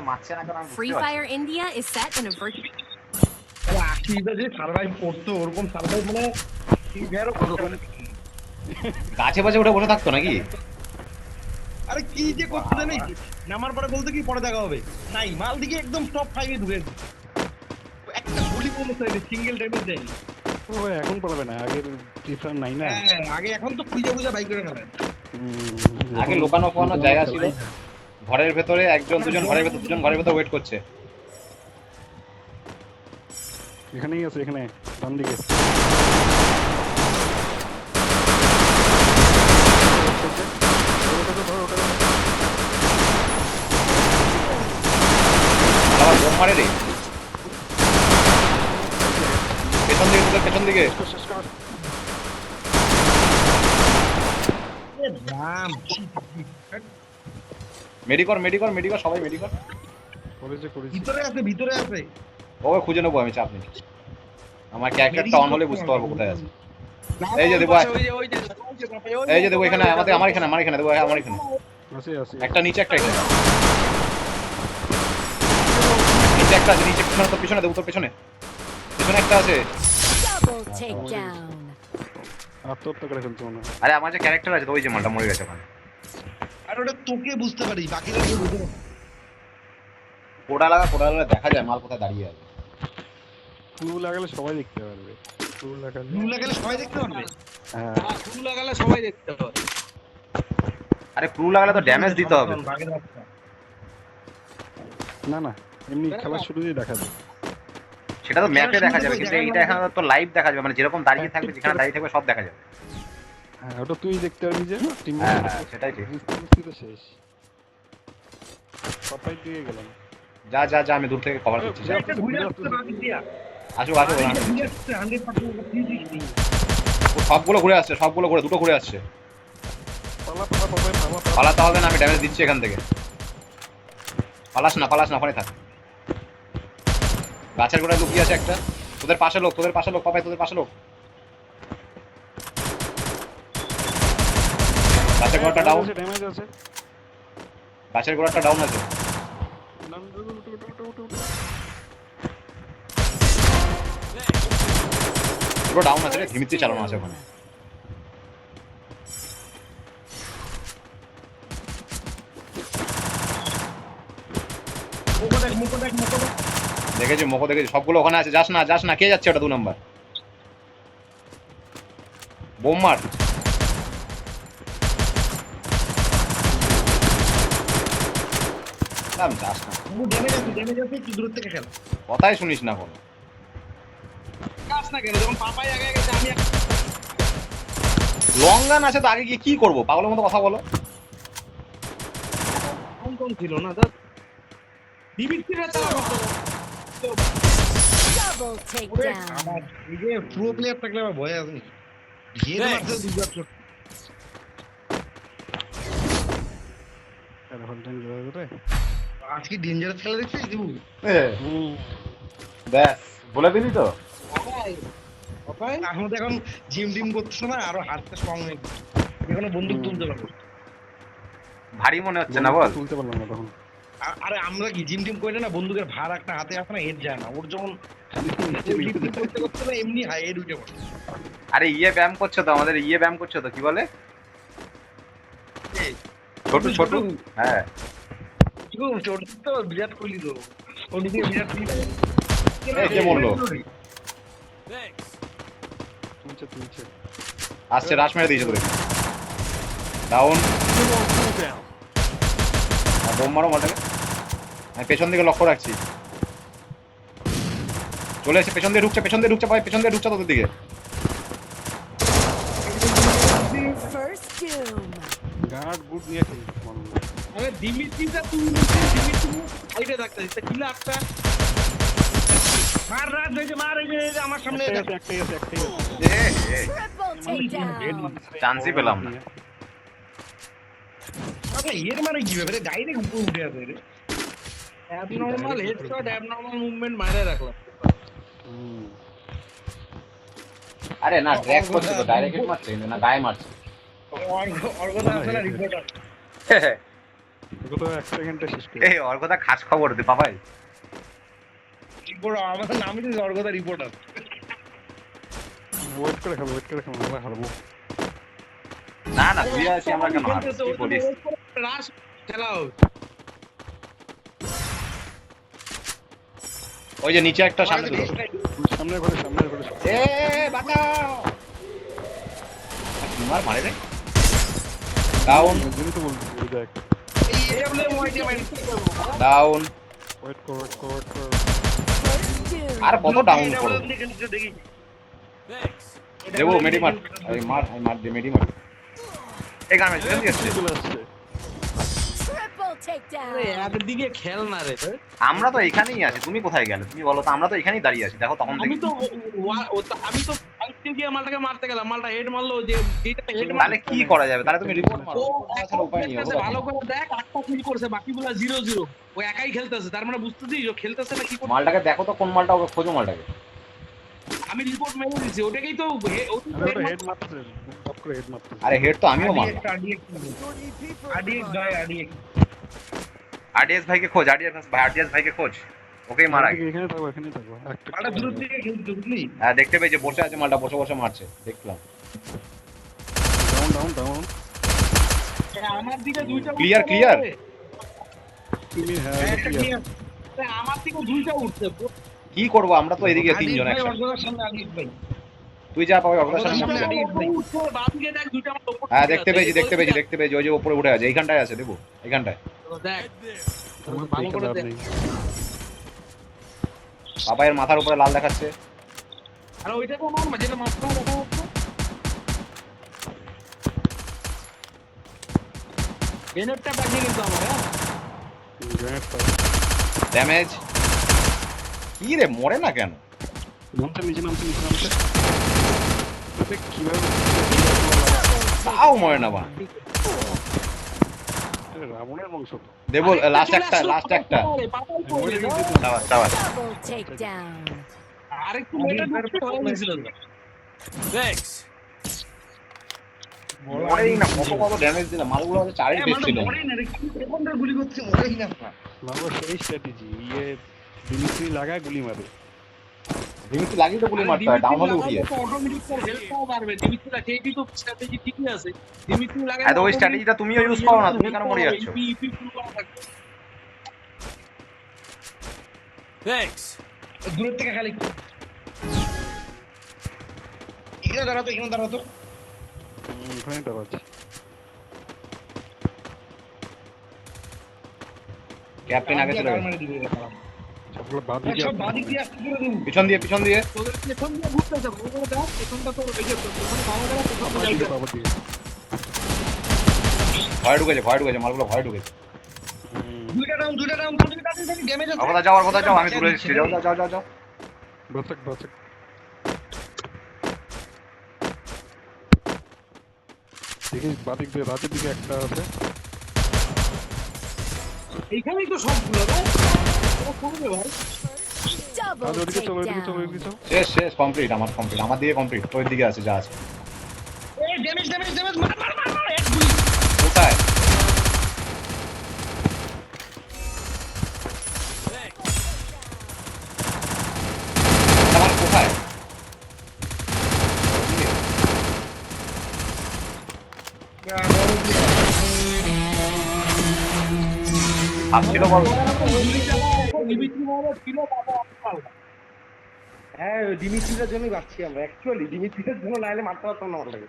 মারছে না কারণ Free Fire India is set in a virtual. আশিটা যে সার্ভাইভ করতো ওরকম সার্ভাইভ মানে গাছে বাজে উঠে বসে থাকতো নাকি? আরে কি যে করতে জানি নামার পরে বলতে কি পরে দেখা হবে নাই মাল দিকে একদম টপ 5 এ ঢুকে একটা গুলি কোনো সাইডে সিঙ্গেল ড্যামেজ দেয়নি। ও এখন পারবে না, আগের ডিফারেন্ট নাই না। হ্যাঁ আগে এখন তো খুঁজে বাইক করে ফেলে। আগে লোকানো ফোকানোর জায়গা ছিল, ঘরের ভেতরে একজন দুজন, ঘরের ভেতর দুজন, ঘরের ভেতর ওয়েট করছে। এখানেই আছে, এখানে ডান দিকে। আবার বোম মারে রে পেছন দিকে, তোদের পেছন দিকে। মেডিকর মেডিকর মেডিকর সবাই মেডিকর। ভিতরে আছে ওকে খুঁজে নেবো আমি, চাপ নেই। আমার ক্যারেক্টারটা অন হলে বুঝতে পারবো কোথায় আছে। এই যে দেবো, এই যে দেবো এখানে, আমার এখানে দেবো, আমার এখানে একটা, নিচে একটা, এখানে নিচে একটা আছে, নিচে পিছনে, তোর পিছনে দেবো, তোর পেছনে একটা আছে। Double takedown. আত্মহত্যা করে ফেলতো না। আরে আমার যে ক্যারেক্টার আছে তো, ওই যে মালটা মরে গেছে ওখানে। আর ওটা তোকে বুঝতে পারি, বাকিরা কেউ বুঝতে পারে না। কোড়া লাগা দেখা যায় মাল কোথায় দাঁড়িয়ে আছে। ক্লু লাগালে সবাই দেখতে পারবে। ক্লু লাগালে সবাই দেখতে পারবে। হ্যাঁ, ক্লু লাগালে সবাই দেখতে পারবে। আরে ক্লু লাগালে তো ড্যামেজ দিতে হবে। না না, এমনি খেলার শুরুতেই দেখা যায়। সেটা তো ম্যাপে দেখা যাবে, কিন্তু এইটা এখানে তো লাইভ দেখা যাবে, মানে যেরকম দাঁড়িয়ে থাকবে, যেখানে দাঁড়িয়ে থাকবে সব দেখা যাবে। হ্যাঁ, ওটা তুই দেখতে পারবি যে টিম। হ্যাঁ সেটাই ঠিক। তো শেষ সবাই দিয়ে গেলাম। যা আমি দূর থেকে কভার করছি। আসো সবগুলো ঘুরে আসছে, দুটো ঘুরে আসছে। পালাতে হবে না, আমি ড্যামেজ দিচ্ছি এখান থেকে। পালাস না ওখানে থাক। গাছের গোড়ায় লুকিয়ে আছে একটা। তোদের পাশে লোক পাপাই, তোদের পাশে লোক। গাছের গোড়াটা ডাউন, গাছের গোড়াটা ডাউন আছে। পুরো ডাউন আছে রে, ধিমিত্রি চালানো আছে ওখানে। দেখেছি মোকো, দেখেছি সবগুলো ওখানে আছে। যাস না কে যাচ্ছে ওটা 2 নাম্বার? বোম মার। যাস না, কথাই শুনিস না কোনো। লং গান আছে তো, আগে গিয়ে কি করবো? পাগলের মতো কথা বলো। ছিল না Double takedown. প্রো প্লেয়ার থাকলে আমার ভয় আছে। আজকে ডেঞ্জারাস খেলা দেখছিস দিবু? ব্যাস বলে দিলি তো। এখন জিম করতেছে না, আরো হাতটা স্ট্রং হয়ে গেছে, এখনো বন্দুক তুলতে পারবো। ভারী মনে হচ্ছে না বল? তুলতে পারলাম না তখন। আরে আমরা কি জিম করে না, বন্দুকের ভার একটা হাতে আসে না, হেড যায় না ওর। যখন করতে না এমনি হাই হেড উঠে পড়ে। আরে ব্যায়াম করছো তো, আমাদের ব্যায়াম করছো তো, কি বলে ছোট। হ্যাঁ ছোট তো বিরাট কোহলি তো, ওদিকে বিরাট কোহলি কে মরলো? তুলছে আসছে, রাশ মেরে দিয়েছে তোরে। ডাউন, বোম মারো মালটাকে। আমি পেছন দিকে লক্ষ্য রাখছি। চলে এসে পেছন দিয়ে ঢুকছে ভাই, পেছন দিয়ে ঢুকছে তোদের দিকে। First doom. গার্ড বুট নিয়ে খেলি। আরে দিমিত্রিটা তুই সাইডে রাখছিস, তা কিলা একটা মার রাত হইছে, মার এই যে আমার সামনে একটাই আছে। Triple takedown. চান্সই পেলাম না। আরে এর মানে কি ব্যাপারে, ডাইরেক্ট উপরে উঠে আসে রে। অ্যাবনরমাল হেডশট, অ্যাবনরমাল মুভমেন্ট মাইরে রাখলাম। আরে না, ড্র্যাগ করছে তো, ডাইরেক্ট মারছে না, গায়ে মারছে। ওকে তো 1 সেকেন্ডে শেষ করে এই ওর কথা খাস খবর দে বাবাই। রিপোর্টার আমার নামই তো জর্গদা রিপোর্টার। ওয়েট করে খেলো আমরা হারবো। না না তুই আসি আমরা কেন হারবো? কি বলিস? রাশ খেলাও। ওই যে নিচে একটা সামনে দুটো। সামনে ঘরে এ বাঁচাও। মার মারে রে। ডাউন ওই তো বলছি ওই দেখ এই এমলে মোয়াইতে মাইরে। ডাউন। ওয়েট কর First doom. আর কত ডাউন করো? দেখি। দেবো মেডিমার। এই মার দে মেডিমার। এই গান মেশিন দিয়ে আসছে। চলে আসছে। Triple takedown. এর দিকে খেল না রে। আমরা তো এখানেই আছি, তুমি কোথায় গেলে? তুমি বলো তো, আমরা তো এখানেই দাঁড়িয়ে আছি, দেখো তখন আমি থেকে। তো ফাইটে গিয়ে মালটাকে মারতে গেলাম, মালটা হেড মারলো যে যেটা হেড তাহলে কি করা যাবে? তাহলে তুমি রিপোর্ট মারো, তাছাড়া উপায় নেই। ভালো করে দেখ, আটটা কিল করছে, বাকিগুলো 0-0। ও একাই খেলতেছে, তার মানে বুঝতেছিস ও খেলতেছে না কি করছে। মালটাকে দেখো তো কোন মালটা, ওকে খোঁজো মালটাকে। আমি রিপোর্ট মেরে দিয়েছি, ওটাকেই তো হেড মারতেছে টপ করে হেড মারতেছে। আরে হেড তো আমিও মারলাম। আরডিএস ভাইকে খোঁজ, আরডিএস ভাইকে খোঁজ, ওকেই মারাই। এখানে থাকো একটা দূর থেকে খেলতে বুঝলি। হ্যাঁ দেখতে পেয়েছি, বসে আছে মালটা, বসে বসে মারছে, দেখলাম। ডাউন আমার দিকে দুইটা Clear, clear? তুমি হ্যাঁ একটা clear। আমার দিকে দুইটা উঠছে। কি করবো আমরা তো এদিকে তিনজন একসাথে। অর্গদার সামনে আলিফ ভাই। তুই যা পাবে অবদার সামনে সামনে মুখ আলিফ ভাই। বাদিকে দেখ দুইটা আমার উপর। হ্যাঁ দেখতে পেয়েছি, ওই যে উপরে উঠে আছে, এইখানটায় আছে, দেখো এইখানটায়। দেখ আমার ভালো করে দেখ। নেই। বাবাইয়ের মাথার উপরে লাল দেখাচ্ছে। আর ওইটাকে মার, যেটা মারতে দেখা হচ্ছে। গ্রেনেডটা বাজিয়ে কিন্তু আমার, হ্যাঁ গ্রেনেড ড্যামেজ। কি রে মরে না কেন? নামতে কিভাবে তাও মরে না বা। রাবণের বংশ তো। দেবো লাস্ট একটা। সাবাস। Double takedown. আরেকটু মেটা ঢুকতে ভালো হয়েছিল। মরেই না, কত ড্যামেজ দিলাম, মালগুলো হচ্ছে চারের বেশ ছিল। গুলি করছে, মরেই না। বাবা সেই স্ট্র্যাটেজি দিমিত্রি লাগায় গুলি মারে। ডিমিট্রি লাগিয়ে তো গুলি মারতে হয়, ডাউন হলে উঠিয়ে। অটোমেটিক তোর হেলথটাও বাড়বে। দিমিত্রি সেইটি তো স্ট্র্যাটেজি ঠিকই আছে। দিমিত্রি লাগায় এত ওই স্ট্র্যাটেজিটা তুমিও ইউজ করো না, তুমি কেন মরে যাচ্ছ? দূরের থেকে খালি এখানে দাঁড়াতো। ওখানে দাঁড়াচ্ছে। ক্যাপ্টেন আগে চলে গেছে। সবগুলো বাদ দিয়ে সব বাদিক দিয়ে আসতে করে দেবো। পিছন দিয়ে তোদের পেছন দিয়ে ঘুরতে যাবো। ওগুলো দেখ, পেছনটা তোর এই যে পেছনে বাবা গেলে পেছনটা যাইবে। বাবা দিয়ে ভয় ঢুকেছে, মালগুলো ভয় ঢুকেছে। দুইটা ডাউন ড্যামেজ আছে। অবদা যাও, আমি দূরে এসেছি, যাও। বাঁচাক দেখি বাদিক দিয়ে রাতের দিকে একটা আছে। এইখানেই তো সবগুলো রে। ও করবে ভাই। Double ওদিকে চলো takedown. শেষ কমপ্লিট, আমার দিকে কমপ্লিট, তোর দিকে আছে যা আছে। এই ড্যামেজ মার এক গুলি। কোথায়? আমার কোথায়? ভাবছিল বল। হ্যাঁ ডিমিট্রিটার জন্যই বাঁচছি আমরা, অ্যাকচুয়ালি ডিমিট্রিটার জন্য নাইলে মারতে পারতাম না আমাকে।